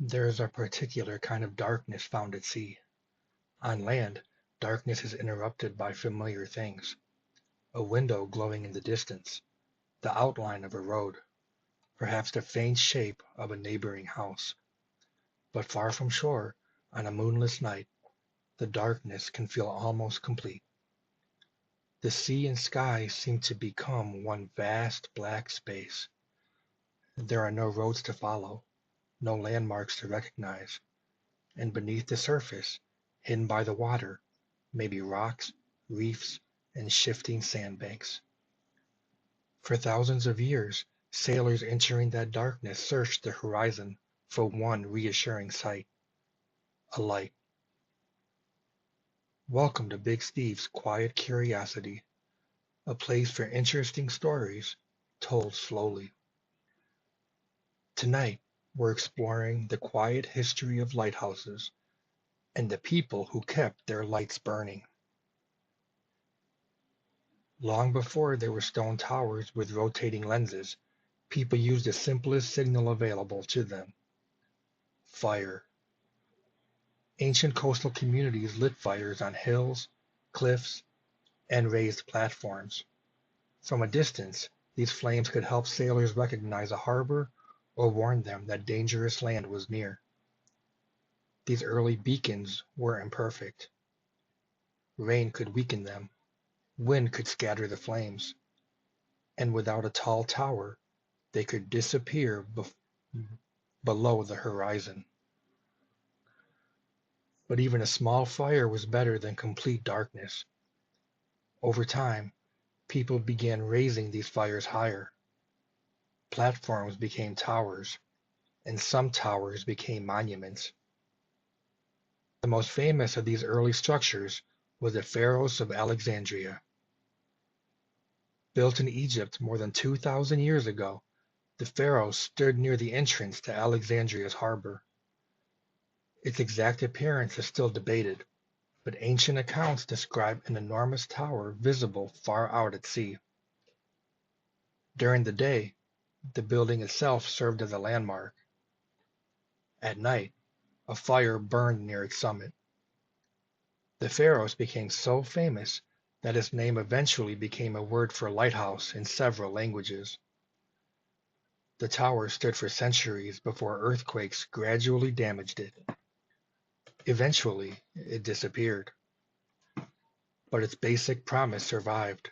There is a particular kind of darkness found at sea. On land, darkness is interrupted by familiar things: a window glowing in the distance, the outline of a road, perhaps the faint shape of a neighboring house. But far from shore, on a moonless night, the darkness can feel almost complete. The sea and sky seem to become one vast black space. There are no roads to follow, no landmarks to recognize, and beneath the surface, hidden by the water, may be rocks, reefs, and shifting sandbanks. For thousands of years, sailors entering that darkness searched the horizon for one reassuring sight: a light. Welcome to Big Steve's Quiet Curiosity, a place for interesting stories told slowly. Tonight, we're exploring the quiet history of lighthouses and the people who kept their lights burning. Long before there were stone towers with rotating lenses, people used the simplest signal available to them: fire. Ancient coastal communities lit fires on hills, cliffs, and raised platforms. From a distance, these flames could help sailors recognize a harbor or warn them that dangerous land was near. These early beacons were imperfect. Rain could weaken them, wind could scatter the flames, and without a tall tower, they could disappear below the horizon. But even a small fire was better than complete darkness. Over time, people began raising these fires higher. Platforms became towers, and some towers became monuments. The most famous of these early structures was the Pharos of Alexandria. Built in Egypt more than 2,000 years ago, the Pharos stood near the entrance to Alexandria's harbor. Its exact appearance is still debated, but ancient accounts describe an enormous tower visible far out at sea. During the day, the building itself served as a landmark. At night, a fire burned near its summit. The Pharos became so famous that its name eventually became a word for lighthouse in several languages. The tower stood for centuries before earthquakes gradually damaged it. Eventually, it disappeared, but its basic promise survived: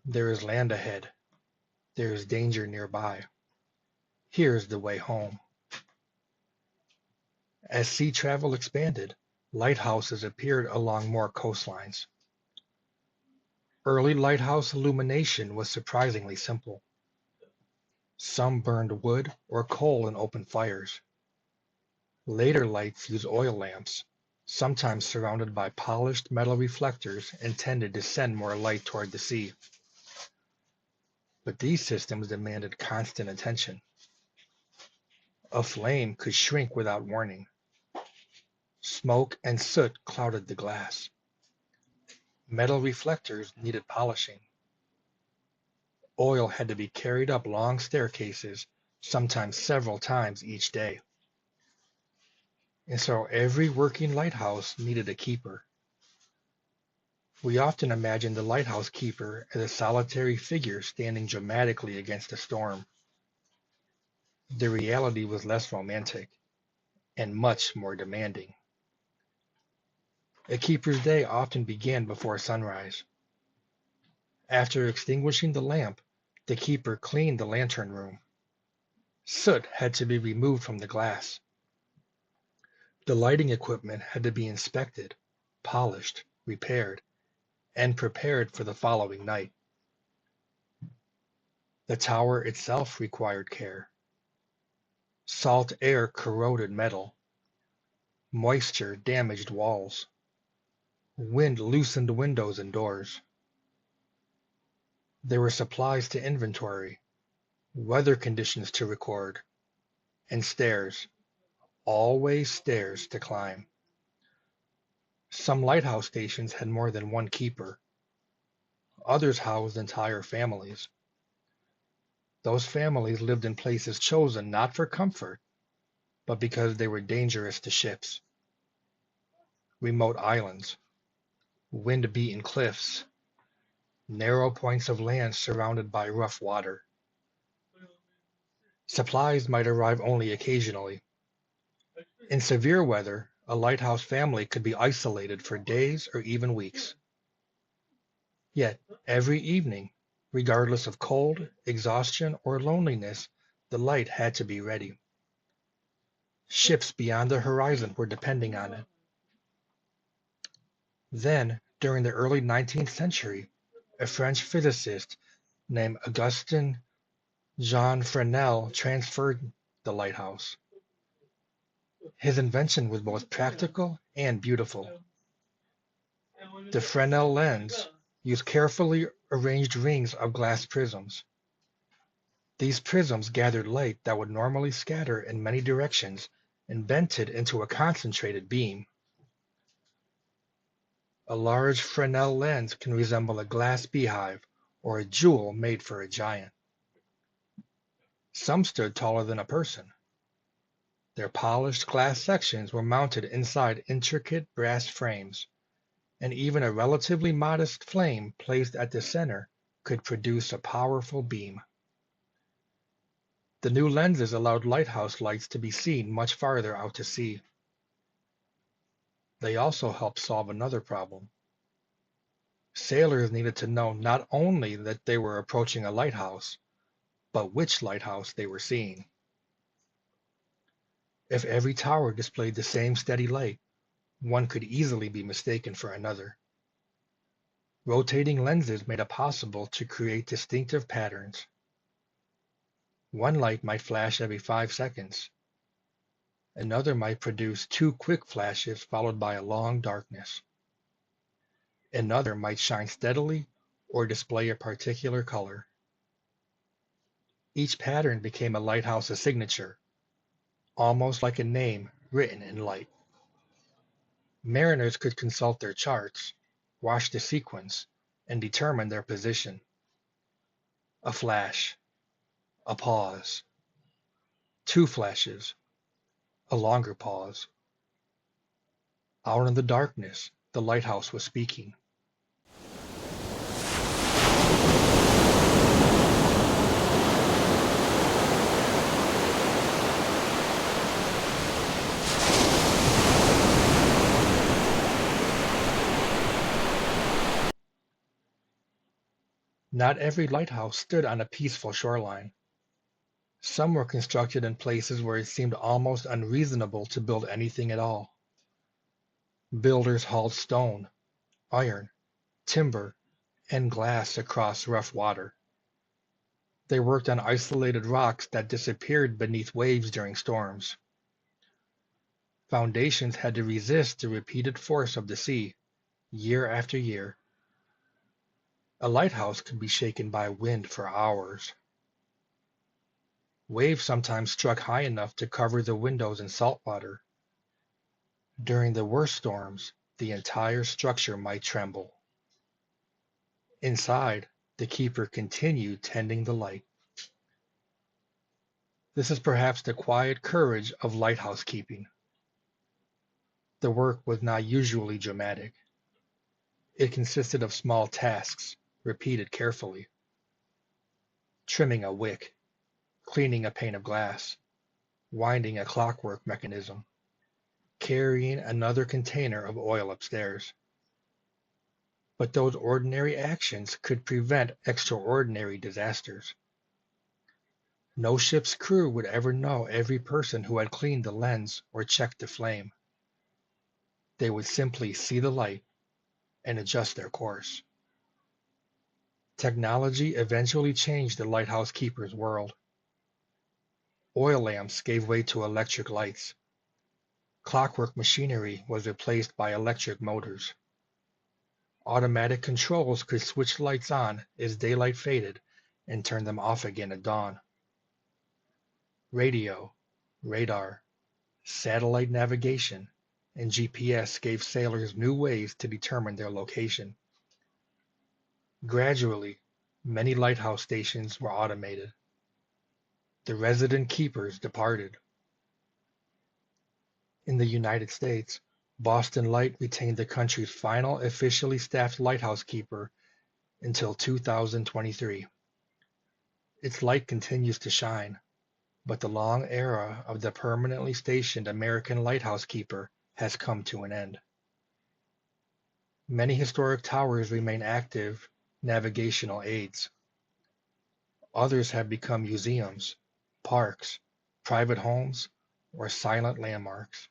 there is land ahead, there is danger nearby, here's the way home. As sea travel expanded, lighthouses appeared along more coastlines. Early lighthouse illumination was surprisingly simple. Some burned wood or coal in open fires. Later lights used oil lamps, sometimes surrounded by polished metal reflectors intended to send more light toward the sea. But these systems demanded constant attention. A flame could shrink without warning. Smoke and soot clouded the glass. Metal reflectors needed polishing. Oil had to be carried up long staircases, sometimes several times each day. And so every working lighthouse needed a keeper. We often imagine the lighthouse keeper as a solitary figure standing dramatically against a storm. The reality was less romantic and much more demanding. A keeper's day often began before sunrise. After extinguishing the lamp, the keeper cleaned the lantern room. Soot had to be removed from the glass. The lighting equipment had to be inspected, polished, repaired, and prepared for the following night. The tower itself required care. Salt air corroded metal. Moisture damaged walls. Wind loosened windows and doors. There were supplies to inventory, weather conditions to record, and stairs, always stairs to climb. Some lighthouse stations had more than one keeper. Others housed entire families. Those families lived in places chosen not for comfort, but because they were dangerous to ships. Remote islands, wind-beaten cliffs, narrow points of land surrounded by rough water. Supplies might arrive only occasionally. In severe weather, a lighthouse family could be isolated for days or even weeks. Yet, every evening, regardless of cold, exhaustion, or loneliness, the light had to be ready. Ships beyond the horizon were depending on it. Then, during the early 19th century, a French physicist named Augustin Jean Fresnel transferred the lighthouse. His invention was both practical and beautiful. The Fresnel lens used carefully arranged rings of glass prisms. These prisms gathered light that would normally scatter in many directions and bent it into a concentrated beam. A large Fresnel lens can resemble a glass beehive or a jewel made for a giant. Some stood taller than a person. Their polished glass sections were mounted inside intricate brass frames, and even a relatively modest flame placed at the center could produce a powerful beam. The new lenses allowed lighthouse lights to be seen much farther out to sea. They also helped solve another problem. Sailors needed to know not only that they were approaching a lighthouse, but which lighthouse they were seeing. If every tower displayed the same steady light, one could easily be mistaken for another. Rotating lenses made it possible to create distinctive patterns. One light might flash every 5 seconds. Another might produce 2 quick flashes followed by a long darkness. Another might shine steadily or display a particular color. Each pattern became a lighthouse's signature, almost like a name written in light. Mariners could consult their charts, watch the sequence, and determine their position. A flash, a pause, 2 flashes, a longer pause. Out in the darkness, the lighthouse was speaking. Not every lighthouse stood on a peaceful shoreline. Some were constructed in places where it seemed almost unreasonable to build anything at all. Builders hauled stone, iron, timber, and glass across rough water. They worked on isolated rocks that disappeared beneath waves during storms. Foundations had to resist the repeated force of the sea, year after year. A lighthouse could be shaken by wind for hours. Waves sometimes struck high enough to cover the windows in salt water. During the worst storms, the entire structure might tremble. Inside, the keeper continued tending the light. This is perhaps the quiet courage of lighthouse keeping. The work was not usually dramatic. It consisted of small tasks, repeated carefully. Trimming a wick, cleaning a pane of glass, winding a clockwork mechanism, carrying another container of oil upstairs. But those ordinary actions could prevent extraordinary disasters. No ship's crew would ever know every person who had cleaned the lens or checked the flame. They would simply see the light and adjust their course. Technology eventually changed the lighthouse keeper's world. Oil lamps gave way to electric lights. Clockwork machinery was replaced by electric motors. Automatic controls could switch lights on as daylight faded and turn them off again at dawn. Radio, radar, satellite navigation, and GPS gave sailors new ways to determine their location. Gradually, many lighthouse stations were automated. The resident keepers departed. In the United States, Boston Light retained the country's final officially staffed lighthouse keeper until 2023. Its light continues to shine, but the long era of the permanently stationed American lighthouse keeper has come to an end. Many historic towers remain active navigational aids. Others have become museums, parks, private homes, or silent landmarks.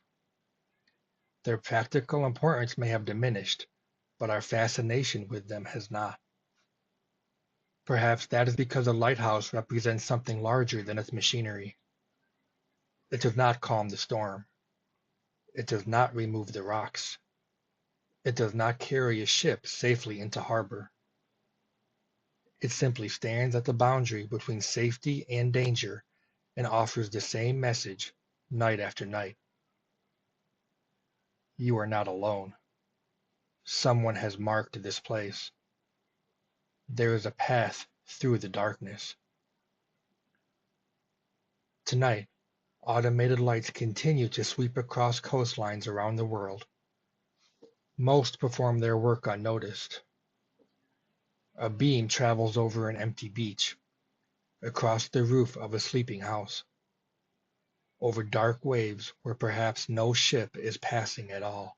Their practical importance may have diminished, but our fascination with them has not. Perhaps that is because a lighthouse represents something larger than its machinery. It does not calm the storm. It does not remove the rocks. It does not carry a ship safely into harbor. It simply stands at the boundary between safety and danger and offers the same message night after night. You are not alone. Someone has marked this place. There is a path through the darkness. Tonight, automated lights continue to sweep across coastlines around the world. Most perform their work unnoticed. A beam travels over an empty beach, across the roof of a sleeping house, over dark waves where perhaps no ship is passing at all.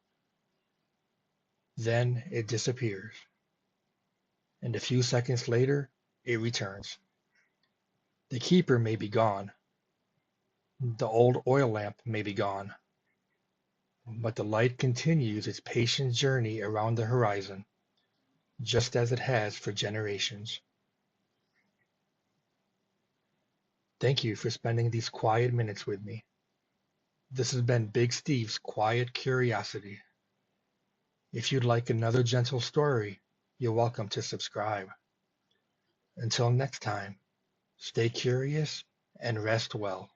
Then it disappears, and a few seconds later it returns. The keeper may be gone, the old oil lamp may be gone, but the light continues its patient journey around the horizon, just as it has for generations. Thank you for spending these quiet minutes with me. This has been Big Steve's Quiet Curiosity. If you'd like another gentle story, you're welcome to subscribe. Until next time, stay curious and rest well.